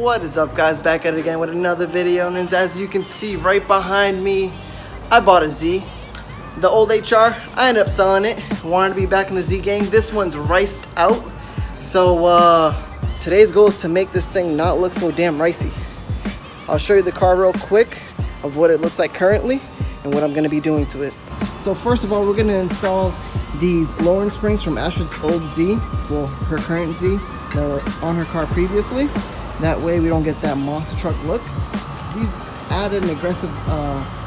What is up, guys? Back at it again with another video, and as you can see right behind me, I bought a Z. The old HR, I ended up selling it. Wanted to be back in the Z gang. This one's riced out. So today's goal is to make this thing not look so damn ricey. I'll show you the car real quick of what it looks like currently and what I'm gonna be doing to it. So first of all, we're gonna install these lowering springs from Astrid's old Z, well, her current Z, that were on her car previously. That way we don't get that monster truck look. These added an aggressive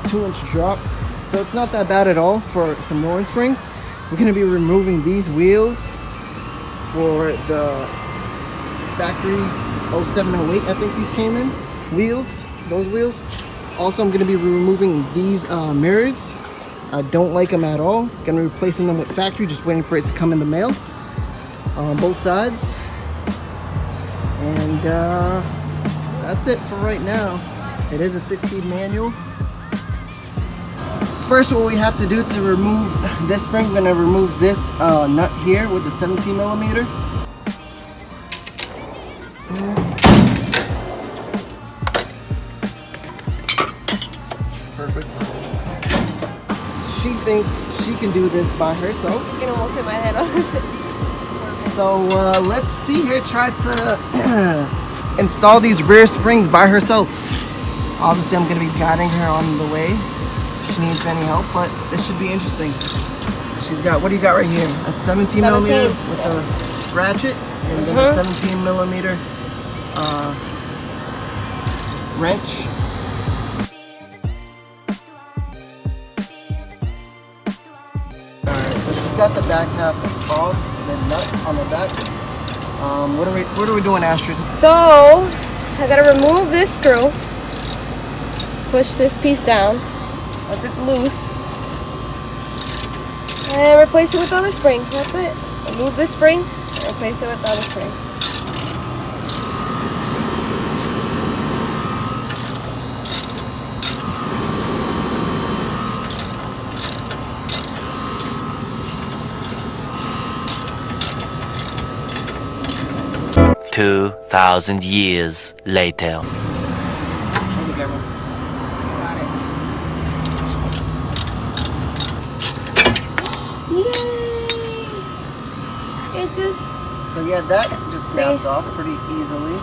2-inch drop, so it's not that bad at all for some lowering springs. We're gonna be removing these wheels for the factory 0708, I think these came in. Wheels, those wheels. Also, I'm gonna be removing these mirrors. I don't like them at all. Gonna be replacing them with factory, just waiting for it to come in the mail on both sides. And that's it for right now. It is a 6-speed manual. First, what we have to do to remove this spring, we're gonna remove this nut here with the 17 millimeter. Perfect. She thinks she can do this by herself. You can almost hit my head on it. So let's see her try to install these rear springs by herself. Obviously, I'm going to be guiding her on the way if she needs any help, but this should be interesting. She's got, what do you got right here? A 17 millimeter with a ratchet, and then a 17 millimeter wrench. Alright, so she's got the back half off, the nut on the back. What are we doing, Astrid? So I gotta remove this screw, push this piece down once it's loose, and replace it with the other spring. That's it. Remove this spring and replace it with the other spring. Two 2,000 years later. Hold the camera. Got it. Yay! It just... So yeah, that just snaps off pretty easily.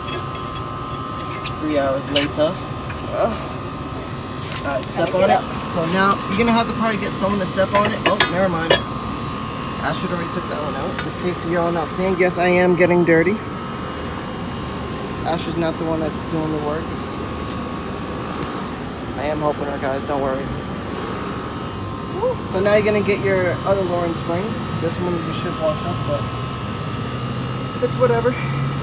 3 hours later. Alright, step on it. So now, you're gonna have to probably get someone to step on it. Oh, never mind. Astrid already took that one out. In case y'all not seeing, yes, I am getting dirty. Astrid's not the one that's doing the work. I am helping her, guys, don't worry. So now you're gonna get your other lowering spring. This one you should wash up, but it's whatever.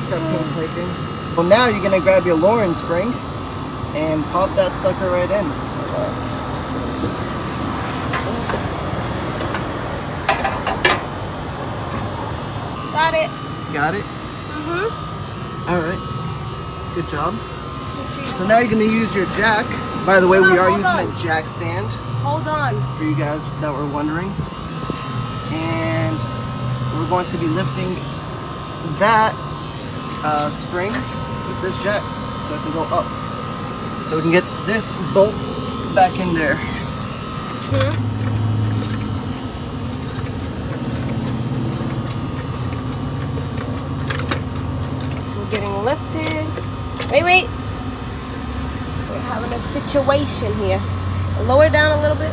Got paint flaking. Well, now you're gonna grab your lowering spring and pop that sucker right in. Got it. Got it? All right. Good job. So now you're going to use your jack. By the way, we are using a jack stand. Hold on. For you guys that were wondering. And we're going to be lifting that spring with this jack so it can go up. So we can get this bolt back in there. We're getting lifted. Wait. We're having a situation here. Lower it down a little bit.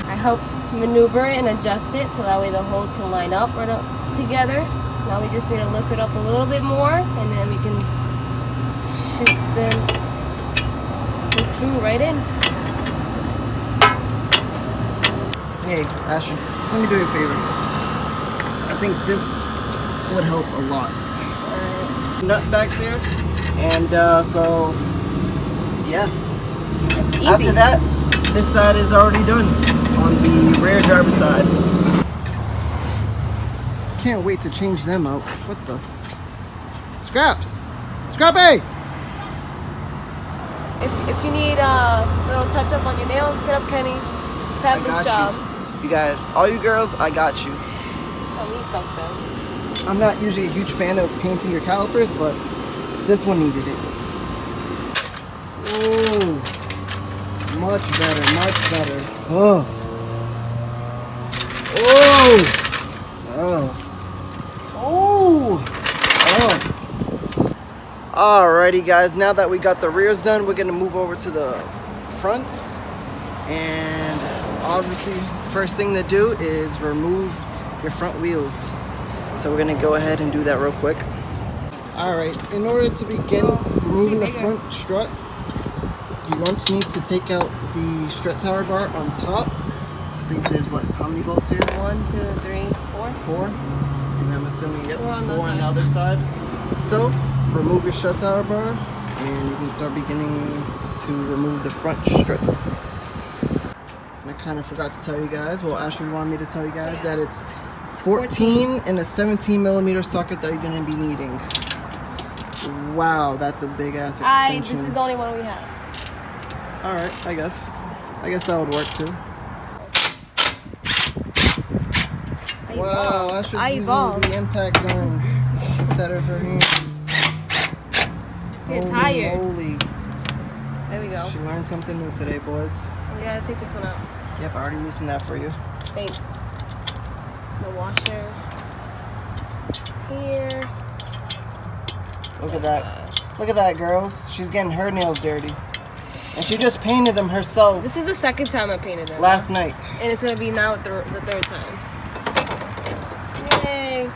I helped maneuver and adjust it so that way the holes can line up right up together. Now we just need to lift it up a little bit more and then we can shoot the screw right in. Hey, Ashton, let me do you a favor. I think this would help a lot. Nut back there, and so yeah, it's easy. After that, this side is already done on the rear driver's side. Can't wait to change them out. What the scraps? Scrappy! If you need a little touch up on your nails, hit up Kenny. Fabulous job. You guys, all you girls, I got you. Oh, we fucked them. I'm not usually a huge fan of painting your calipers, but This one needed it. Oh, much better, much better. Oh. Oh. Oh. Oh. Alrighty guys, now that we got the rears done, we're gonna move over to the fronts. And obviously, first thing to do is remove your front wheels. So we're gonna go ahead and do that real quick. Alright, in order to begin removing the front struts, you're going to need to take out the strut tower bar on top. I think there's what, how many bolts here? 1, 2, 3, 4. 4. And I'm assuming, yep, 4 on on the other side. So, remove your strut tower bar, and you can start beginning to remove the front struts. And I kind of forgot to tell you guys, well, Ashley wanted me to tell you guys that it's 14 and a 17 millimeter socket that you're going to be needing. Wow, that's a big ass extension. This is the only one we have. Alright, I guess that would work too. Wow, Astrid's using the impact gun instead of her hands. Get tired. Holy. There we go. She learned something new today, boys. We gotta take this one out. Yep, I already loosened that for you. Thanks. The washer. Here. Look at that. Look at that, girls. She's getting her nails dirty. And she just painted them herself. This is the second time I painted them. Last night. And it's gonna be now the third time. Yay.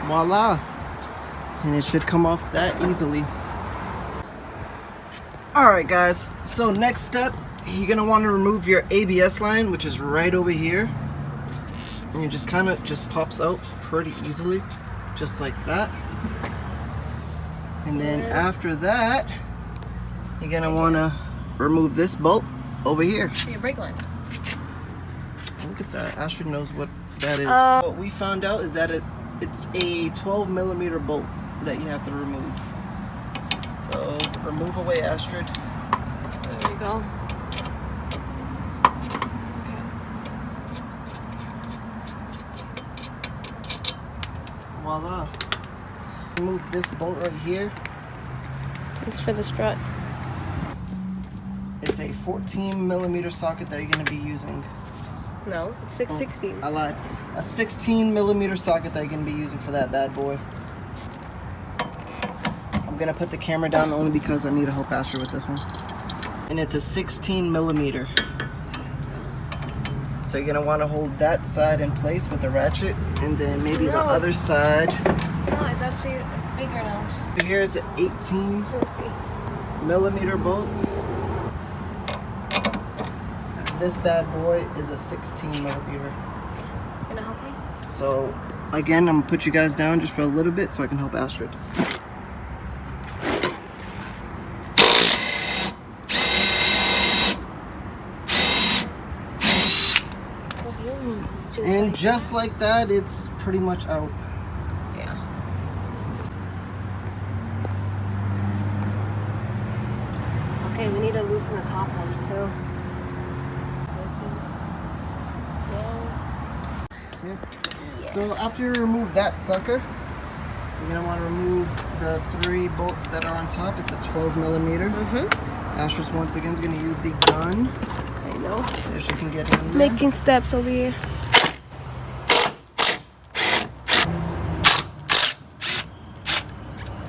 Voila. And it should come off that easily. Alright guys, so next step, you're going to want to remove your ABS line, which is right over here. And it just kind of just pops out pretty easily, just like that. And then after that, you're going to want to remove this bolt over here. Your brake line. Look at that, Astrid knows what that is. What we found out is that it's a 12 millimeter bolt that you have to remove. So remove away, Astrid. There you go. Okay. Voila. Remove this bolt right here. It's for the strut. It's a 14 millimeter socket that you're going to be using. No, it's 616. I lied. A 16 millimeter socket that you're going to be using for that bad boy. I'm going to put the camera down only because I need to help Astrid with this one. And it's a 16 millimeter. So you're going to want to hold that side in place with the ratchet, and then maybe the other side. It's not, it's actually, it's bigger now. So here's an 18 We'll see. millimeter bolt. This bad boy is a 16 millimeter. Gonna help me? So again, I'm gonna put you guys down just for a little bit so I can help Astrid. And just like that, it's pretty much out. Yeah. Okay, we need to loosen the top ones too. 12. Yeah. So after you remove that sucker, you're gonna want to remove the 3 bolts that are on top. It's a 12 millimeter. Astrid once again is gonna use the gun. I know. If she can get it in there. Making steps over here.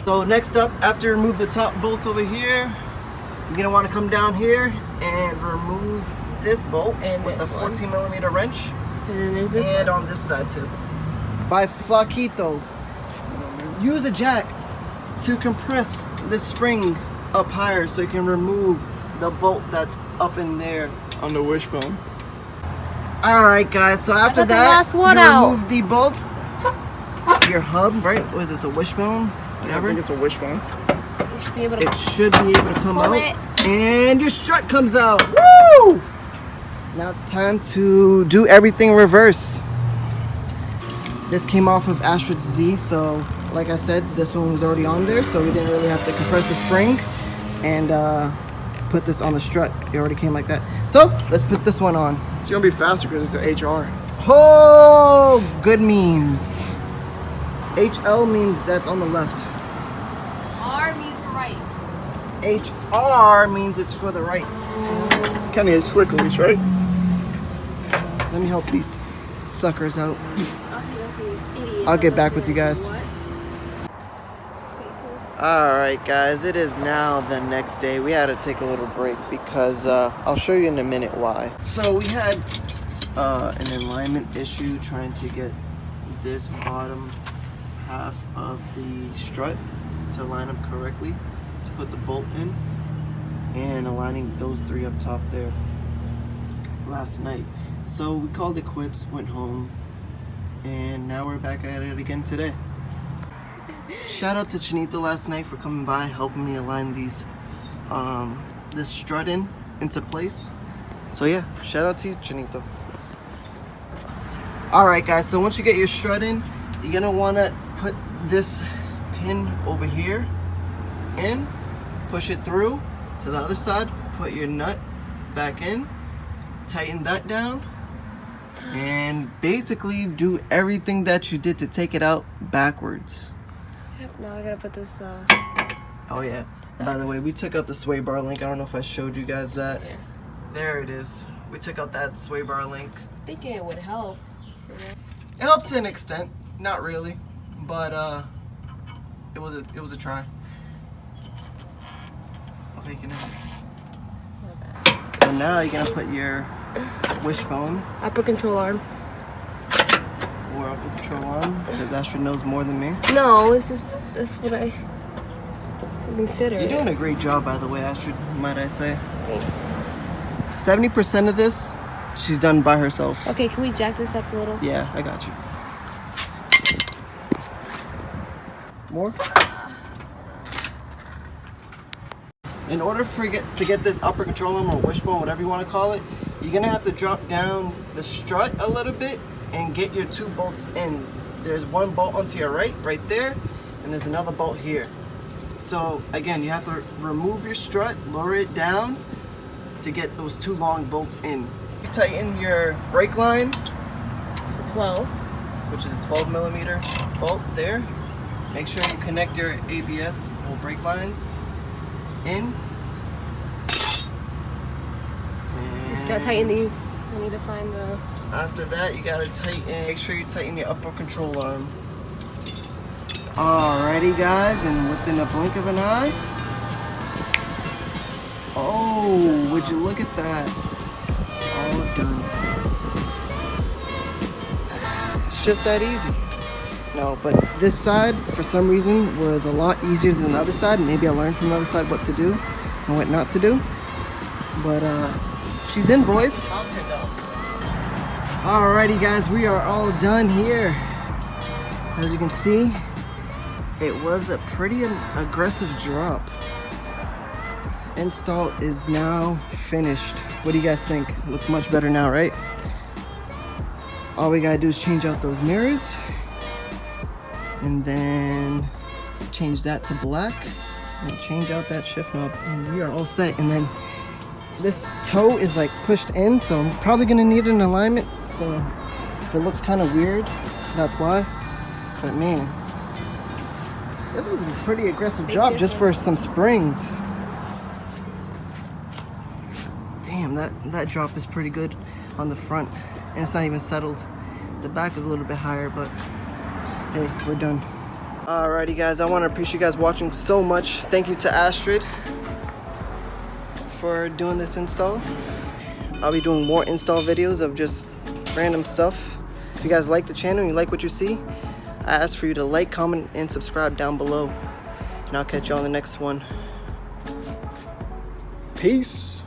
So next up, after you remove the top bolts over here, you're gonna want to come down here and remove this bolt And with this a 14 millimeter wrench, And then there's this and one. on this side too. By Flaquito, use a jack to compress the spring up higher so you can remove the bolt that's up in there on the wishbone. Alright guys, so after got the that, last one you out. remove the bolts, your hub, right? What is this, a wishbone? Whatever. I think it's a wishbone. You should be able to It should be able to come Pull out. it. And your strut comes out. Woo! Now it's time to do everything reverse. This came off of Astrid's Z, so like I said, this one was already on there, so we didn't really have to compress the spring and put this on the strut. It already came like that. So let's put this one on. It's gonna be faster because it's an HR. Oh, good memes. HL means that's on the left. R means for right. HR means it's for the right. Kind of quickly, right? Let me help these suckers out. I'll get back with you guys. Alright guys, it is now the next day. We had to take a little break because I'll show you in a minute why. So we had an alignment issue trying to get this bottom half of the strut to line up correctly to put the bolt in, and aligning those three up top there last night. So we called it quits, went home, and now we're back at it again today. Shout out to Chinito last night for coming by, helping me align these this strut into place. So yeah, shout out to you, Chinito. Alright guys, so once you get your strut in, you're gonna wanna put this pin over here in, push it through to the other side, put your nut back in, tighten that down, and basically do everything that you did to take it out backwards. Yep, now I gotta put this Oh yeah, by the way, we took out the sway bar link. I don't know if I showed you guys that. Yeah. There it is. We took out that sway bar link. Thinking it would help. It helped to an extent, not really, but it was a try. Okay, so now you're gonna put your wishbone Upper control arm. or upper control arm, because Astrid knows more than me. No, it's just that's what I consider. You're doing a great job, by the way, Astrid, might I say. Thanks. 70% of this, she's done by herself. Okay, can we jack this up a little? Yeah, I got you. More? In order to get this upper control arm or wishbone, whatever you want to call it, you're gonna have to drop down the strut a little bit and get your two bolts in. There's one bolt onto your right there, and there's another bolt here. So again, you have to remove your strut, lower it down to get those two long bolts in. You tighten your brake line, So 12. which is a 12mm bolt there. Make sure you connect your ABS or brake lines in. Just gotta tighten these. I need to find the. After that, you gotta tighten. Make sure you tighten your upper control arm. Alrighty, guys, and within a blink of an eye. Oh, would you look at that? All done. It's just that easy. No, but this side, for some reason, was a lot easier than the other side. Maybe I learned from the other side what to do and what not to do. But she's in, boys. Alrighty, guys, we are all done here. As you can see, it was a pretty aggressive drop. Install is now finished. What do you guys think? It looks much better now, right? All we gotta do is change out those mirrors and then change that to black and change out that shift knob, and we are all set. And then this toe is like pushed in, so I'm probably gonna need an alignment. So if it looks kind of weird, that's why. But man, this was a pretty aggressive job just for some springs. Damn, that drop is pretty good on the front, and it's not even settled. The back is a little bit higher, but hey, we're done. Alrighty, guys, I want to appreciate you guys watching so much. Thank you to Astrid for doing this install. I'll be doing more install videos of just random stuff. If you guys like the channel and you like what you see, I ask for you to like, comment, and subscribe down below. And I'll catch you on the next one. Peace.